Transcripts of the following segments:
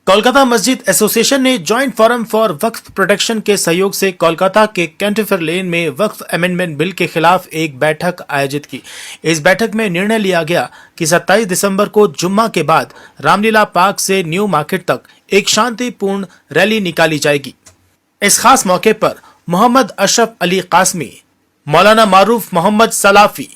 कोलकाता मस्जिद एसोसिएशन ने joint forum for Waqf protection के सहयोग से कोलकाता के कैंटरफेयर लेन में वक्फ अमेंडमेंट बिल के खिलाफ एक बैठक आयोजित की। इस बैठक में निर्णय लिया गया कि 27 दिसंबर को जुम्मा के बाद रामलीला पार्क से न्यू मार्केट तक एक शांतिपूर्ण रैली निकाली जाएगी। इस खास मौके पर मोहम्मद अशरफ अली कासमी, मौलाना मारूफ मोहम्मद सलाफी,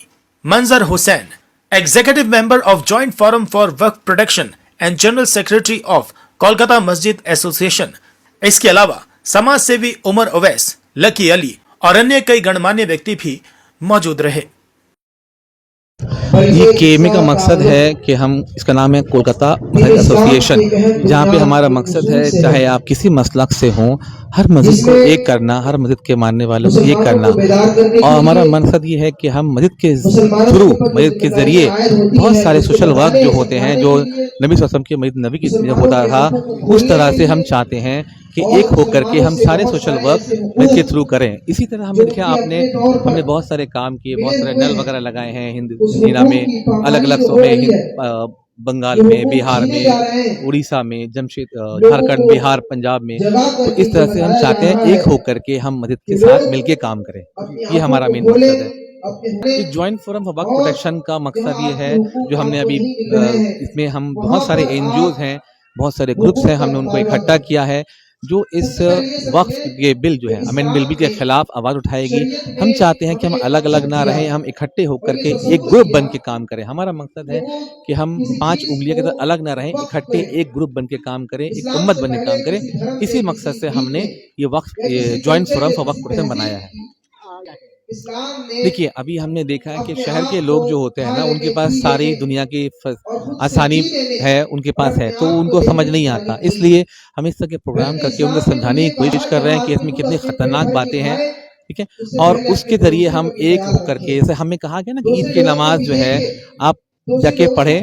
मंजर Hussain, executive member of joint forum for Waqf protection and general secretary of Kolkata मस्जिद एसोसिएशन, इसके अलावा समाज सेवी उमर ओवैस, लकी अली और अन्य कई गणमान्य व्यक्ति भी मौजूद रहे। ये केएमए का मकसद है कि हम, इसका नाम है कोलकाता मस्जिद एसोसिएशन, जहाँ पे हमारा मकसद है चाहे आप किसी मसलक से हों, हर मस्जिद को एक करना, हर मस्जिद के मानने वालों को एक करना। और हमारा मकसद ये है कि हम मस्जिद के थ्रू, मस्जिद के जरिए बहुत सारे सोशल वर्क जो होते हैं, जो नबी सल्लल्लाहु अलैहि वसल्लम की मस्जिद नबी की होता था, उस तरह से हम चाहते हैं कि एक होकर के हम सारे सोशल वर्क मस्जिद के थ्रू करें। इसी तरह हमने देखा, हमने बहुत सारे काम किए, बहुत सारे नल वगैरह लगाए हैं हिंदुस्तान में, अलग अलग में, बंगाल में, बिहार में, उड़ीसा में, झारखंड, बिहार, पंजाब में। तो इस तरह से हम चाहते हैं एक होकर के हम मस्जिद के साथ मिलके काम करें। ये हमारा मेन मकसद है। Joint forum for Waqf protection का मकसद ये है, जो हमने अभी इसमें हम बहुत सारे एनजीओज हैं, बहुत सारे ग्रुप्स हैं, हमने उनको इकट्ठा किया है जो इस वक्फ के बिल जो है अमेंडमेंट बिल के खिलाफ आवाज उठाएगी। हम चाहते हैं कि हम अलग अलग ना रहें, हम इकट्ठे होकर के एक ग्रुप बन के काम करें। हमारा मकसद है कि हम 5 उंगलियों के तरह अलग ना रहें, इकट्ठे एक ग्रुप बन के काम करें, एक उम्मत बन के काम करें। इसी मकसद से हमने ये joint forum for Waqf protection बनाया है। देखिए, अभी हमने देखा है कि शहर के लोग जो होते हैं ना, उनके पास सारी दुनिया की आसानी है, उनके पास है, तो उनको समझ नहीं आता। इसलिए हम इस तरह के प्रोग्राम करके उनको समझाने की कोशिश कर रहे हैं कि इसमें कितनी खतरनाक बातें हैं, ठीक है। और उसके जरिए हम एक होकर के, जैसे हमें कहा गया ना कि ईद की नमाज जो है आप जाके पढ़ें,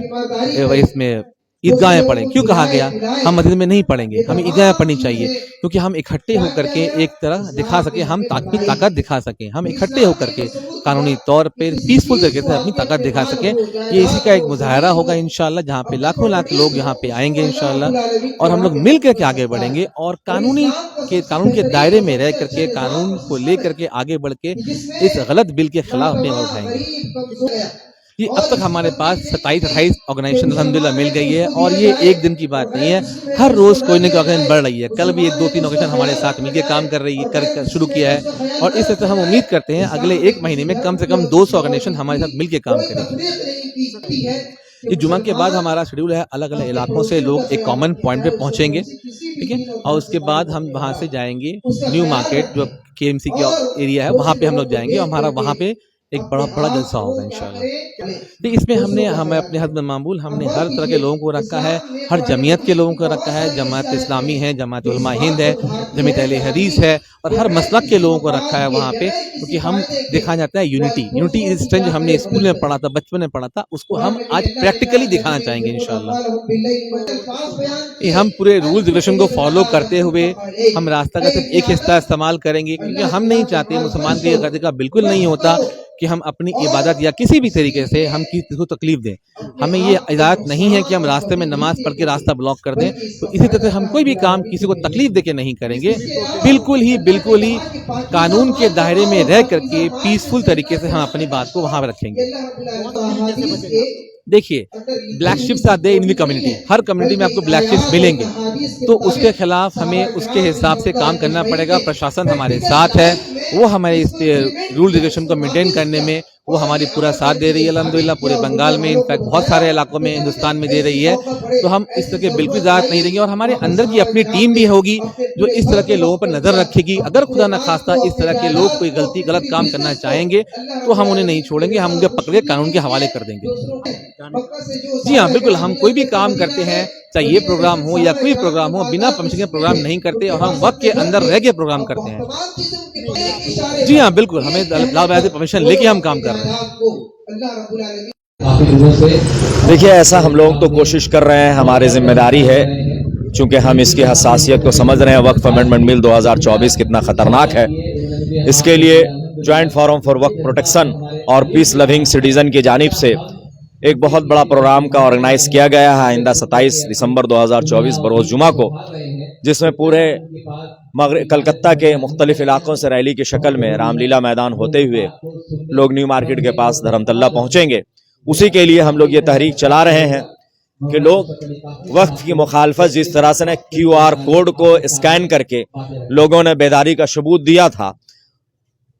इसमें ईदगाह में पढ़ें। क्यों कहा गया? हम मस्जिद में नहीं पढ़ेंगे, हमें ईदगाह में पढ़नी चाहिए, क्योंकि हम इकट्ठे होकर के एक तरह दिखा सके, हम अपनी ताकत दिखा सकें। हम इकट्ठे होकर के कानूनी तौर पे पीसफुल तरीके से अपनी ताकत दिखा सकें। ये इसी का एक मुजाहरा होगा इंशाल्लाह, जहाँ पे लाखों लाख लोग यहाँ पे आएंगे इंशाल्लाह, और हम लोग मिल करके आगे बढ़ेंगे और कानून के दायरे में रह करके, कानून को लेकर के आगे बढ़ के इस गलत बिल के खिलाफ अपनी आवाज उठाएंगे। ये अब तक हमारे पास 27-28 ऑर्गेनाइजेशन अल्हम्दुलिल्लाह मिल गई है, और ये एक दिन की बात नहीं है, हर रोज कोई ना कोई ऑर्गेनाइजेशन बढ़ रही है। कल भी 1-2-3 ऑर्गेनाइजेशन हमारे साथ मिलकर काम कर रही है, शुरू किया है, और इस तरह से हम उम्मीद करते हैं अगले 1 महीने में कम से कम 200 ऑर्गेनाइजेशन हमारे साथ मिलकर काम करेंगे। ये जुमा के बाद हमारा शेड्यूल है, अलग अलग इलाकों से लोग एक कॉमन पॉइंट पे पहुंचेंगे, ठीक है, और उसके बाद हम वहां से जाएंगे न्यू मार्केट, जो केएमसी का एरिया है, वहां पे हम लोग जाएंगे और हमारा वहां पे एक बड़ा जलसा होगा इंशाल्लाह। तो इसमें हमें अपने हद में मामूल हमने हर तरह के लोगों को रखा है, हर जमीयत के लोगों को रखा है, जमात इस्लामी है, जमात उलमा हिंद है, जमीयत अहले हदीस है, और हर मसलक के लोगों को रखा है वहाँ पे, क्योंकि हम देखा जाता है यूनिटी इज स्ट्रेंथ, जो हमने स्कूल में पढ़ा था, बचपन में पढ़ा था, उसको हम आज प्रैक्टिकली दिखाना चाहेंगे इंशाल्लाह। हम पूरे रूल्स रेगुलेशन को फॉलो करते हुए हम रास्ता का सिर्फ एक हिस्सा इस्तेमाल करेंगे, क्योंकि हम नहीं चाहते, मुसलमान के गर्द का बिल्कुल नहीं होता कि हम अपनी इबादत या किसी भी तरीके से हम किसी को तकलीफ दें। हमें ये इजाजत नहीं है कि हम रास्ते में नमाज पढ़ के रास्ता ब्लॉक कर दें। तो इसी तरह से हम कोई भी काम किसी को तकलीफ देके नहीं करेंगे, बिल्कुल ही कानून के दायरे में रह करके पीसफुल तरीके से हम अपनी बात को वहां पर रखेंगे। देखिए, black sheeps are there in the community, हर कम्युनिटी में आपको ब्लैक शिप्स मिलेंगे, तो उसके खिलाफ हमें उसके हिसाब से काम करना पड़ेगा। प्रशासन हमारे साथ है, वो हमारे इस रूल रेगुलेशन को मेंटेन करने में वो हमारी पूरा साथ दे रही है अल्हम्दुलिल्लाह, पूरे बंगाल में, इनफैक्ट बहुत सारे इलाकों में हिंदुस्तान में दे रही है। तो हम इस तरह के बिल्कुल इजाजत नहीं देंगे, और हमारे अंदर की अपनी टीम भी होगी जो इस तरह के लोगों पर नजर रखेगी। अगर खुदा न खास्ता इस तरह के लोग कोई गलत काम करना चाहेंगे तो हम उन्हें नहीं छोड़ेंगे, हम उनके पकड़े कानून के हवाले कर देंगे। जी हाँ, बिल्कुल, हम कोई भी काम करते हैं, चाहे ये प्रोग्राम हो या कोई प्रोग्राम हो, बिना परमिशन के प्रोग्राम नहीं करते, और हम वक्त के अंदर रह के प्रोग्राम करते हैं। जी हाँ, बिल्कुल, हमें अल्लाह से परमिशन लेके हम काम कर रहे हैं। देखिए, ऐसा हम लोग तो कोशिश कर रहे हैं, हमारी जिम्मेदारी है, चूंकि हम इसकी हसासियत को समझ रहे हैं, वक्फ अमेंडमेंट बिल 2024 कितना खतरनाक है। इसके लिए joint forum for Waqf protection और पीस लविंग सिटीजन की जानिब से एक बहुत बड़ा प्रोग्राम का ऑर्गेनाइज किया गया है आइंदा 27 दिसंबर 2024 बरोज़ जुमा को, जिसमें पूरे कलकत्ता के मुख्तलिफ इलाकों से रैली की शक्ल में रामलीला मैदान होते हुए लोग न्यू मार्केट के पास धर्मतल्ला पहुंचेंगे। उसी के लिए हम लोग ये तहरीक चला रहे हैं कि लोग वक्फ की मुखालफत, जिस तरह से QR कोड को स्कैन करके लोगों ने बेदारी का सबूत दिया था,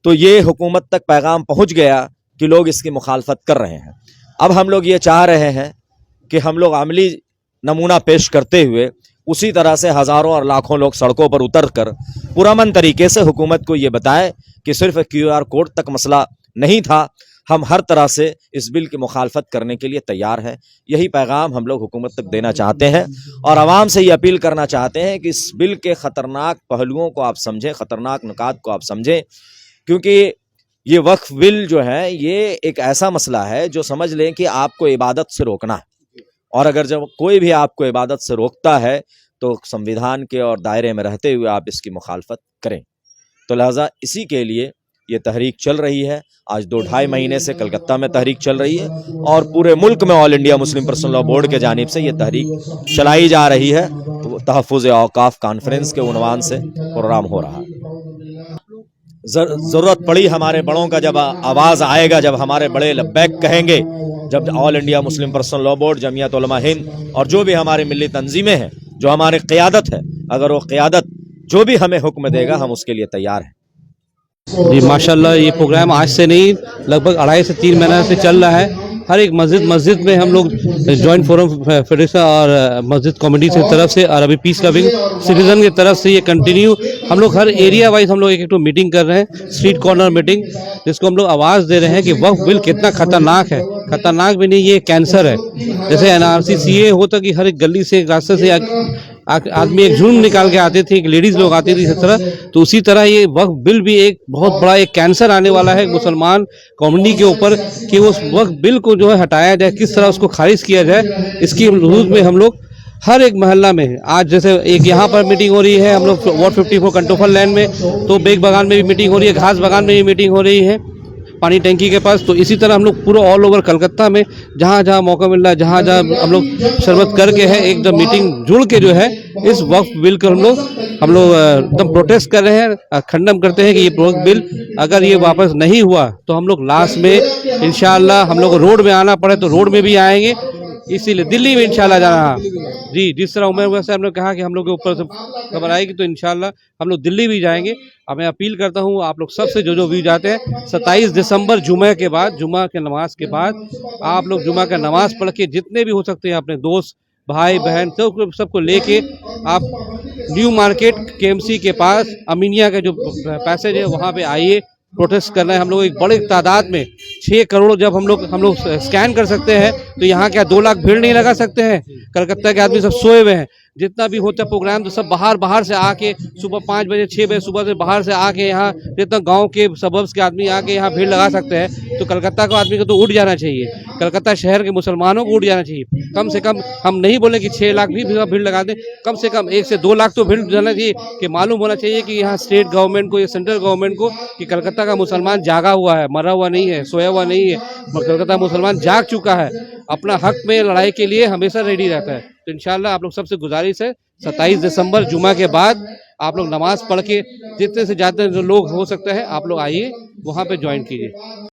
तो ये हुकूमत तक पैगाम पहुंच गया कि लोग इसकी मुखालफत कर रहे हैं। अब हम लोग ये चाह रहे हैं कि हम लोग अमली नमूना पेश करते हुए उसी तरह से हज़ारों और लाखों लोग सड़कों पर उतर कर पुरअमन तरीके से हुकूमत को ये बताएं कि सिर्फ QR कोड तक मसला नहीं था, हम हर तरह से इस बिल की मुखालफत करने के लिए तैयार हैं। यही पैगाम हम लोग हुकूमत तक देना चाहते हैं और आवाम से ये अपील करना चाहते हैं कि इस बिल के ख़तरनाक पहलुओं को आप समझें, ख़तरनाक नुकात को आप समझें, क्योंकि ये वक्फ बिल जो है ये एक ऐसा मसला है जो समझ लें कि आपको इबादत से रोकना है, और अगर जब कोई भी आपको इबादत से रोकता है तो संविधान के और दायरे में रहते हुए आप इसकी मुखालफत करें। तो लिहाजा इसी के लिए ये तहरीक चल रही है। आज 2-2.5 महीने से कलकत्ता में तहरीक चल रही है और पूरे मुल्क में all India Muslim personal law board के जानिब से ये तहरीक चलाई जा रही है। तो तहफ़्फ़ुज़ औक़ाफ़ कॉन्फ्रेंस के उन्वान से प्रोग्राम हो रहा है। ज़रूरत पड़ी हमारे बड़ों का, जब आवाज़ आएगा, जब हमारे बड़े लब्बैक कहेंगे, जब all India Muslim personal law board, Jamiat Ulama Hind और जो भी हमारी मिली तंजीमें हैं, जो हमारी क़यादत है, अगर वो क़यादत जो भी हमें हुक्म देगा हम उसके लिए तैयार हैं। जी माशाल्लाह, ये प्रोग्राम आज से नहीं, लगभग 2.5 से 3 महीने से चल रहा है। हर एक मस्जिद में हम लोग जॉइंट फोरम फेडरेशन और मस्जिद कमेटी की तरफ से और अभी पीस लविंग सिटीजन की तरफ से ये कंटिन्यू हम लोग हर एरिया वाइज हम लोग एक मीटिंग कर रहे हैं, स्ट्रीट कॉर्नर मीटिंग, जिसको हम लोग आवाज़ दे रहे हैं कि वक्फ बिल कितना खतरनाक है। खतरनाक भी नहीं, ये कैंसर है। जैसे NRC CA होता कि हर एक गली से, एक रास्ते से आदमी एक झुंड निकाल के आते थे, एक लेडीज लोग आती थी इस तरह, तो उसी तरह ये वक्फ बिल भी एक बहुत बड़ा एक कैंसर आने वाला है मुसलमान कम्युनिटी के ऊपर, कि उस वक्फ बिल को जो है हटाया जाए, किस तरह उसको खारिज किया जाए। इसकी रूप में हम लोग हर एक मोहल्ला में, आज जैसे एक यहाँ पर मीटिंग हो रही है, हम लोग वार्ड 54 कंटोफल लैंड में, तो बेग बागान में भी मीटिंग हो रही है, घास बागान में भी मीटिंग हो रही है, पानी टंकी के पास। तो इसी तरह हम लोग पूरा ऑल ओवर कलकत्ता में जहाँ जहाँ मौका मिल रहा है, जहाँ जहाँ हम लोग शरबत करके है एकदम मीटिंग जुड़ के जो है इस वक्फ बिल को हम लोग एकदम प्रोटेस्ट कर रहे हैं, खंडन करते हैं कि ये वक्फ बिल अगर ये वापस नहीं हुआ तो हम लोग लास्ट में इंशाअल्लाह हम लोग रोड में आना पड़े तो रोड में भी आएंगे। इसीलिए दिल्ली में इंशाल्लाह जाना जी, जिस तरह उमर साहब ने कहा कि हम लोग के ऊपर से खबर आएगी तो इंशाल्लाह हम लोग दिल्ली भी जाएंगे। अब मैं अपील करता हूँ आप लोग सबसे, जो भी जाते हैं 27 दिसंबर जुमे के बाद, जुमा के नमाज के बाद आप लोग जुमा का नमाज पढ़ के जितने भी हो सकते हैं अपने दोस्त भाई बहन सबको लेके आप न्यू मार्केट KMC के पास अमीनिया का जो पैसेज है वहाँ पे आइए। प्रोटेस्ट करना है हम लोग एक बड़े तादाद में, 6 करोड़ जब हम लोग स्कैन कर सकते हैं तो यहाँ क्या 2 लाख भीड़ नहीं लगा सकते हैं? कलकत्ता के आदमी सब सोए हुए हैं, जितना भी होता है प्रोग्राम तो सब बाहर से आके सुबह 5 बजे 6 बजे सुबह से बाहर से आके यहाँ, जितना गांव के सबर्ब्स के आदमी आके यहाँ भीड़ लगा सकते हैं। तो कलकत्ता का आदमी को तो उठ जाना चाहिए, कलकत्ता शहर के मुसलमानों को उठ जाना चाहिए। कम से कम हम नहीं बोले कि 6 लाख भी भीड़ लगा दें, कम से कम 1 से 2 लाख तो भीड़ जाना चाहिए। कि मालूम होना चाहिए कि यहाँ स्टेट गवर्नमेंट को या सेंट्रल गवर्नमेंट को कि कलकत्ता का मुसलमान जागा हुआ है, मरा हुआ नहीं है, सोया हुआ नहीं है। कलकत्ता मुसलमान जाग चुका है, अपना हक में लड़ाई के लिए हमेशा रेडी रहता है। तो इंशाल्लाह आप लोग सबसे गुजारिश है 27 दिसंबर जुमा के बाद आप लोग नमाज पढ़ के जितने से ज़्यादा जो लोग हो सकते हैं आप लोग आइए, वहाँ पे ज्वाइन कीजिए।